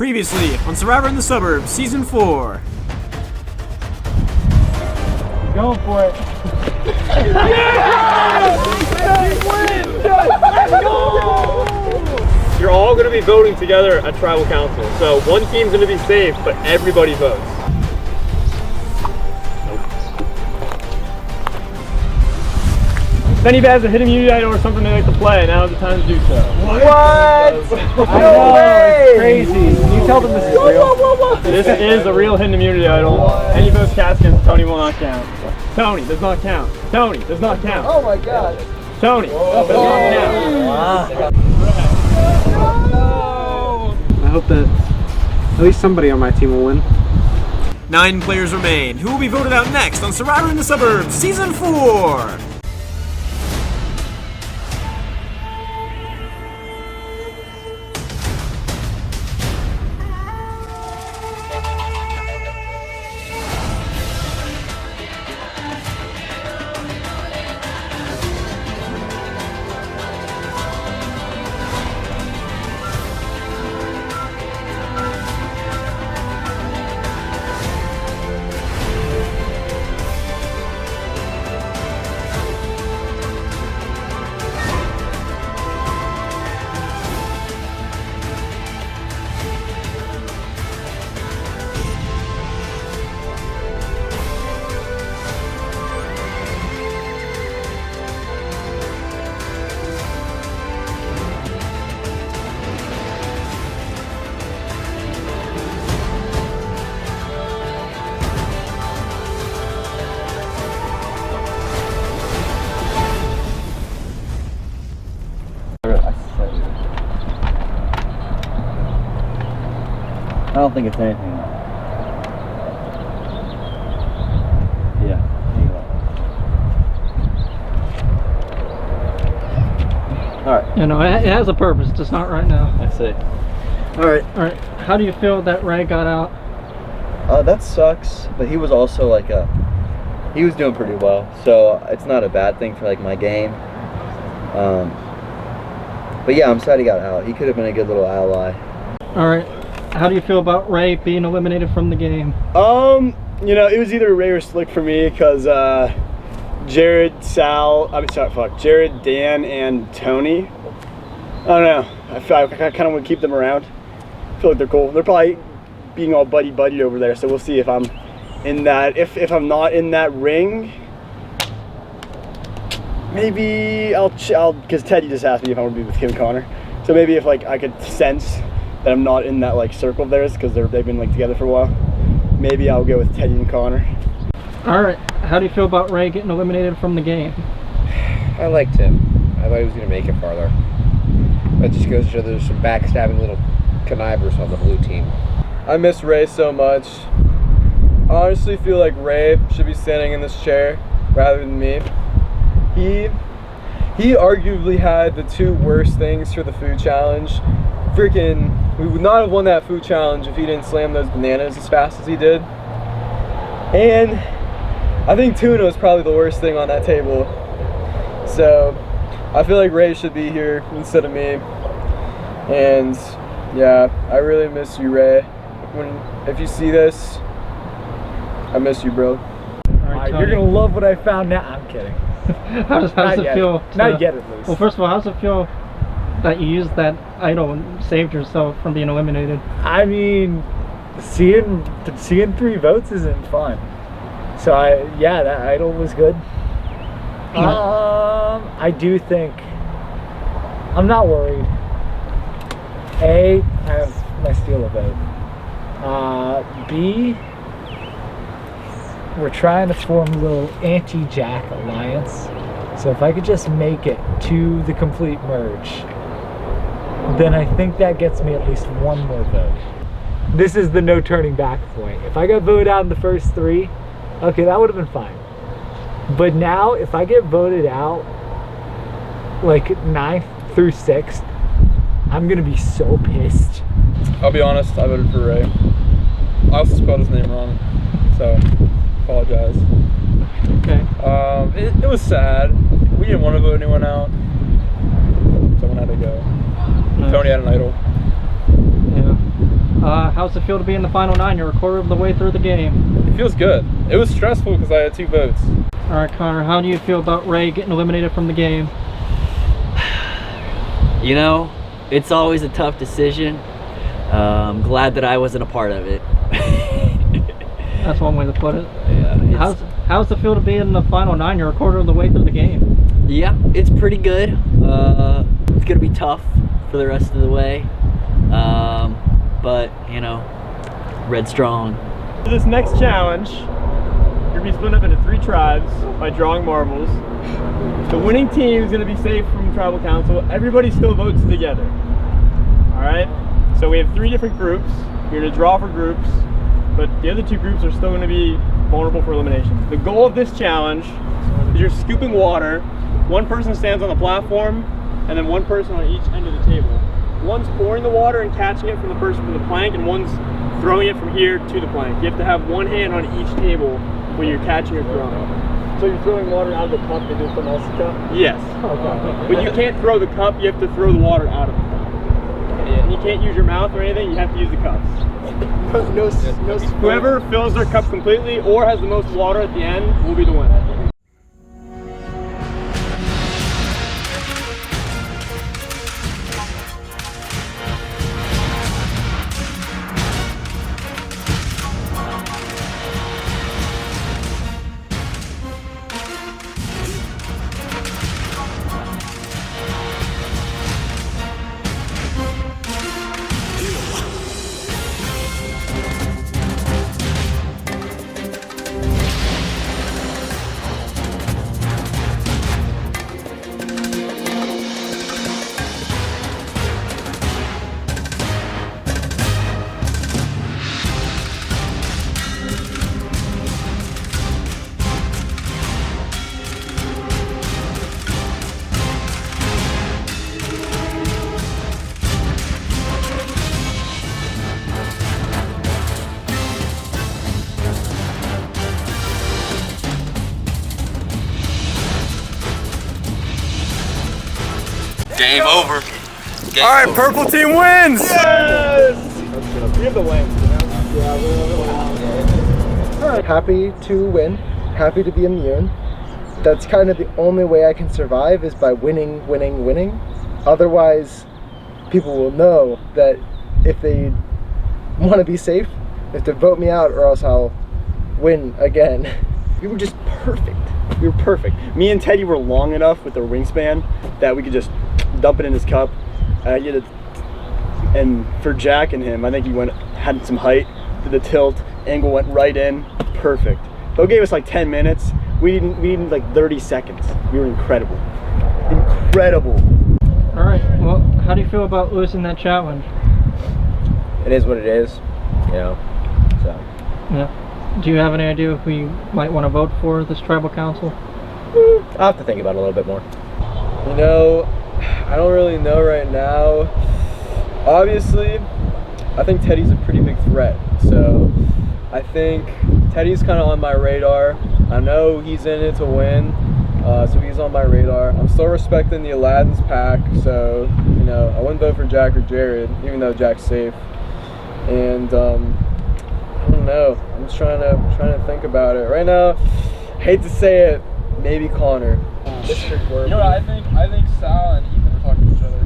Previously on Survivor in the Suburbs, Season 4. Going for it. You're all going to be voting together at Tribal Council. So one team's going to be safe, but everybody votes. If any guys a hidden immunity idol or something they like to play, now is the time to do so. What? No way! It's crazy. Can you tell them this is real? This is a real hidden immunity idol. Any votes cast against Tony will not count. Tony does not count. Tony does not count. Oh my god. Tony does not count. I hope that at least somebody on my team will win. 9 players remain. Who will be voted out next on Survivor in the Suburbs, Season 4? I don't think it's anything. Yeah. Alright. You know, it has a purpose, just not right now. I see. Alright. Alright, how do you feel that Ray got out? That sucks, but he was also like he was doing pretty well, so it's not a bad thing for like my game. But yeah, I'm sad he got out. He could have been a good little ally. Alright, how do you feel about Ray being eliminated from the game? You know, it was either Ray or Slick for me because Jared, Dan, and Tony. I don't know. I kind of want to keep them around. I feel like they're cool. They're probably being all buddy over there, so we'll see if I'm in that. If I'm not in that ring, maybe I'll because Teddy just asked me if I want to be with Kim Connor. So maybe if like I could sense that I'm not in that like circle of theirs because they've been like together for a while, maybe I'll go with Teddy and Connor. Alright, how do you feel about Ray getting eliminated from the game? I liked him. I thought he was going to make it farther. That just goes to show there's some backstabbing little connivers on the blue team. I miss Ray so much. I honestly feel like Ray should be standing in this chair rather than me. He arguably had the 2 worst things for the food challenge. Freaking, we would not have won that food challenge if he didn't slam those bananas as fast as he did. And I think tuna was probably the worst thing on that table. So I feel like Ray should be here instead of me. And yeah, I really miss you, Ray. If you see this, I miss you, bro. Alright, You're gonna love what I found now. I'm kidding. how does it feel? Not yet, at least. Well, first of all, how does it feel that you used that idol and saved yourself from being eliminated? I mean, seeing 3 votes isn't fun. So yeah, that idol was good. I do think I'm not worried. A, I might steal a vote. B, we're trying to form a little anti-Jack alliance. So if I could just make it to the complete merge, then I think that gets me at least 1 more vote. This is the no turning back point. If I got voted out in the first 3, okay, that would have been fine. But now, if I get voted out like 9th through 6th, I'm gonna be so pissed. I'll be honest, I voted for Ray. I also spelled his name wrong, so apologize. Okay. It was sad. We didn't want to vote anyone out. Someone had to go. No. Tony had an idol. Yeah. How's it feel to be in the final 9? You're a quarter of the way through the game. It feels good. It was stressful because I had 2 votes. All right, Connor, how do you feel about Ray getting eliminated from the game? You know, it's always a tough decision. I'm glad that I wasn't a part of it. That's one way to put it. Yeah, How's it feel to be in the final 9? You're a quarter of the way through the game. yeah, it's pretty good. It's gonna be tough for the rest of the way, but you know, red strong. For this next challenge, you're gonna be split up into 3 tribes by drawing marbles. The winning team is gonna be safe from tribal council. Everybody still votes together. All right. So we have 3 different groups. You're gonna draw for groups, but the other 2 groups are still gonna be vulnerable for elimination. The goal of this challenge is you're scooping water. 1 person stands on the platform, and then 1 person on each end of the table. One's pouring the water and catching it from the person from the plank, and one's throwing it from here to the plank. You have to have 1 hand on each table when you're catching or throwing. So you're throwing water out of the cup into someone else's cup? Yes. But you can't throw the cup, you have to throw the water out of the cup. And you can't use your mouth or anything, you have to use the cups. Whoever fills their cup completely or has the most water at the end will be the winner. Game over. All right, purple team wins! Yes! We have the wings. Happy to win, happy to be immune. That's kind of the only way I can survive is by winning, winning, winning. Otherwise, people will know that if they want to be safe, they have to vote me out or else I'll win again. We were just perfect. We were perfect. Me and Teddy were long enough with our wingspan that we could just dump it in his cup. And for Jack and him, I think he had some height, did the tilt, angle went right in, perfect. They gave us like 10 minutes. We needed like 30 seconds. We were incredible. Incredible. All right, well, how do you feel about losing that challenge? It is what it is, you know, so. Yeah. Do you have any idea who you might want to vote for this tribal council? I'll have to think about it a little bit more. You know, I don't really know right now. Obviously, I think Teddy's a pretty big threat. So I think Teddy's kind of on my radar. I know he's in it to win, so he's on my radar. I'm still respecting the Aladdin's pack, so you know I wouldn't vote for Jack or Jared, even though Jack's safe. And I don't know. I'm just trying to think about it right now. Hate to say it, maybe Connor. You know what I think? I think Sal and Ethan are talking to each other.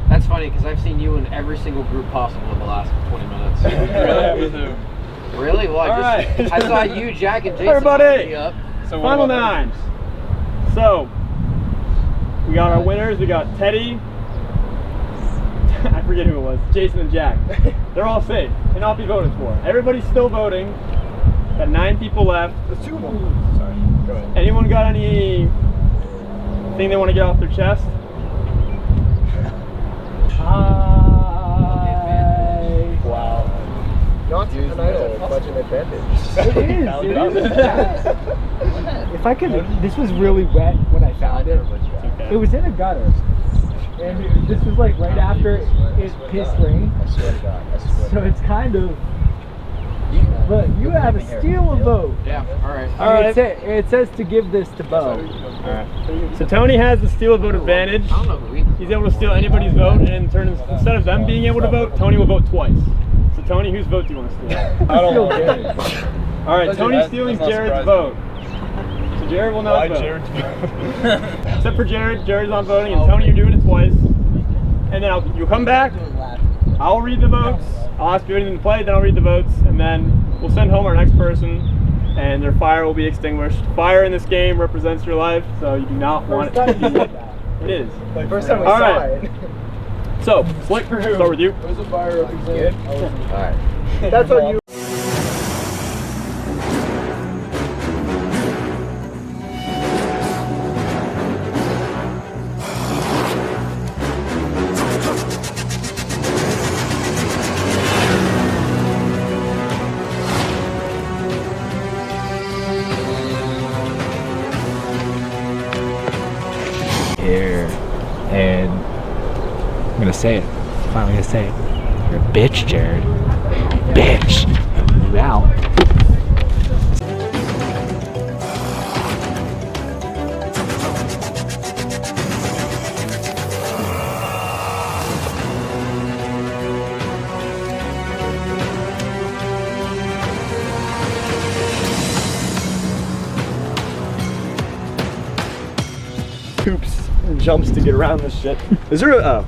That's funny because I've seen you in every single group possible in the last 20 minutes. Really? Really? Well, I saw you, Jack, and Jason. Everybody! Up. So Final 9. So, we got our winners. We got Teddy. I forget who it was. Jason and Jack. They're all safe. Cannot be voted for. Everybody's still voting. Got 9 people left. There's 2 of them. Sorry. Go ahead. Anyone got anything they want to get off their chest? Wow. Not tonight at much an advantage. If I could, this was really wet when I found it. It was in a gutter. And this was like right after it pissed rain. I swear to God. So it's kind of. But you have a steal a vote. Yeah, alright. Alright. It says to give this to Bo. So Tony has the steal a vote advantage. I don't know who Ethan he's able to steal anybody's vote, and in turn, instead of them being able to vote, Tony will vote twice. So Tony, whose vote do you want to steal? I don't want it. All right, Tony's stealing that's not Jared's surprising. vote. So Jared will not Why vote. Jared's vote? Except for Jared. Jared's not voting, and Tony, you're doing it twice. And then you'll come back. I'll read the votes. I'll ask you anything to play, then I'll read the votes, and then we'll send home our next person, and their fire will be extinguished. Fire in this game represents your life, so you do not want it to be that. It is. First time we All saw right. it. So, Slick, start with you. What does a fire represent? Alright. That's on you. Here. And I'm gonna say it. Finally gonna say it. You're a bitch, Jared. Bitch. You out. Hoops and jumps to get around this shit. Is there a... Oh.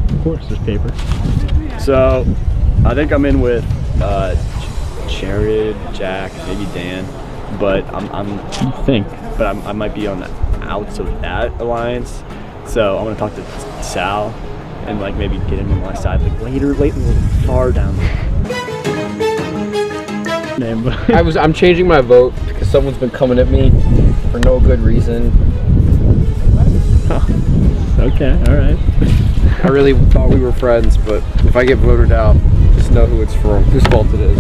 Of course there's paper. So, I think I'm in with Jared, Jack, maybe Dan, but I might be on the outs of that alliance. So I'm gonna talk to Sal and like maybe get him on my side like later, far down the I'm changing my vote because someone's been coming at me for no good reason. Okay, alright. I really thought we were friends, but if I get voted out, just know who it's from, whose fault it is.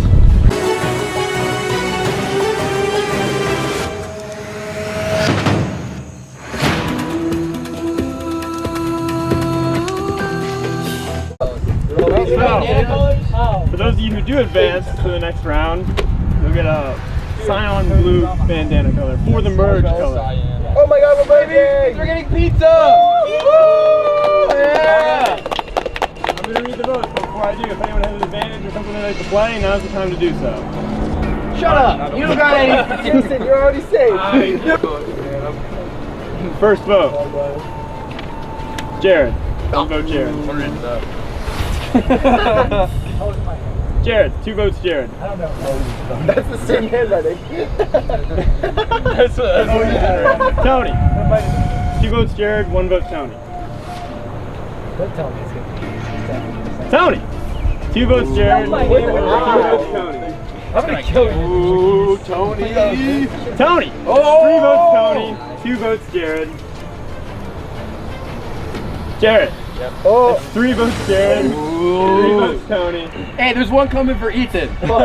For those of you who do advance to the next round, you'll get a cyan blue bandana color for the merge color. Oh my god, we're merging! We're getting pizza! Yeah! I'm gonna read the votes, but before I do, if anyone has an advantage or something they'd like to play, now's the time to do so. Shut up! You don't got any. Jason, you're already safe. First vote. Jared. One vote Jared. Jared, 2 votes Jared. I don't know. That's the same handwriting. That's what you did. Tony. 2 votes Jared, 1 vote Tony. Don't tell me it's gonna be. Tony. 2 votes Jared, 1 vote Tony. I'm gonna kill you. Ooh, Tony. Tony. 3 votes Tony, 2 votes Jared. Jared. Yep. Oh. That's 3 votes Jared, 3 votes Tony. Hey, there's one coming for Ethan. Tony.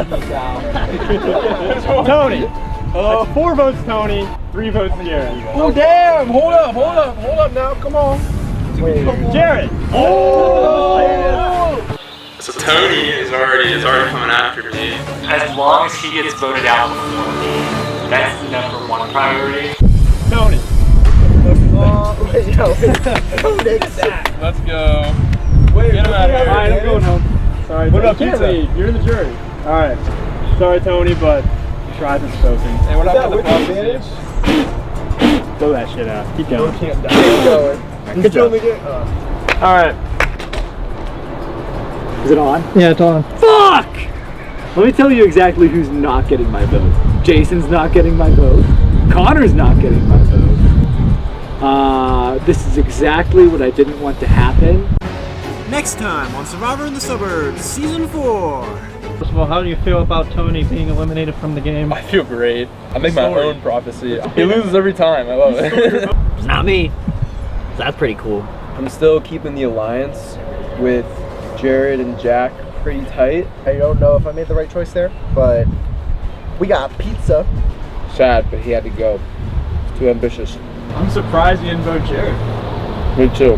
That's 4 votes Tony, 3 votes Jared. Oh damn! Hold up now, come on. Jared. So Tony is already coming after me. As long as he gets voted out before me, that's the #1 priority. Tony. Let's go. Wait, get him out of here. Alright, I'm going home. Sorry, What you about can't pizza? leave. You're in the jury. Alright. Sorry, Tony, but you tried this spoken. Hey, what about the advantage? Throw that shit out. Keep going. Keep going. Good job. Alright. Is it on? Yeah, it's on. Fuck! Let me tell you exactly who's not getting my vote. Jason's not getting my vote. Connor's not getting my vote. This is exactly what I didn't want to happen. Next time on Survivor in the Suburbs, Season 4. First of all, how do you feel about Tony being eliminated from the game? I feel great. I make my own prophecy. He loses every time. I love it. It's not me. That's pretty cool. I'm still keeping the alliance with Jared and Jack pretty tight. I don't know if I made the right choice there, but we got pizza. Sad, but he had to go. Too ambitious. I'm surprised you didn't vote Jared. Me too.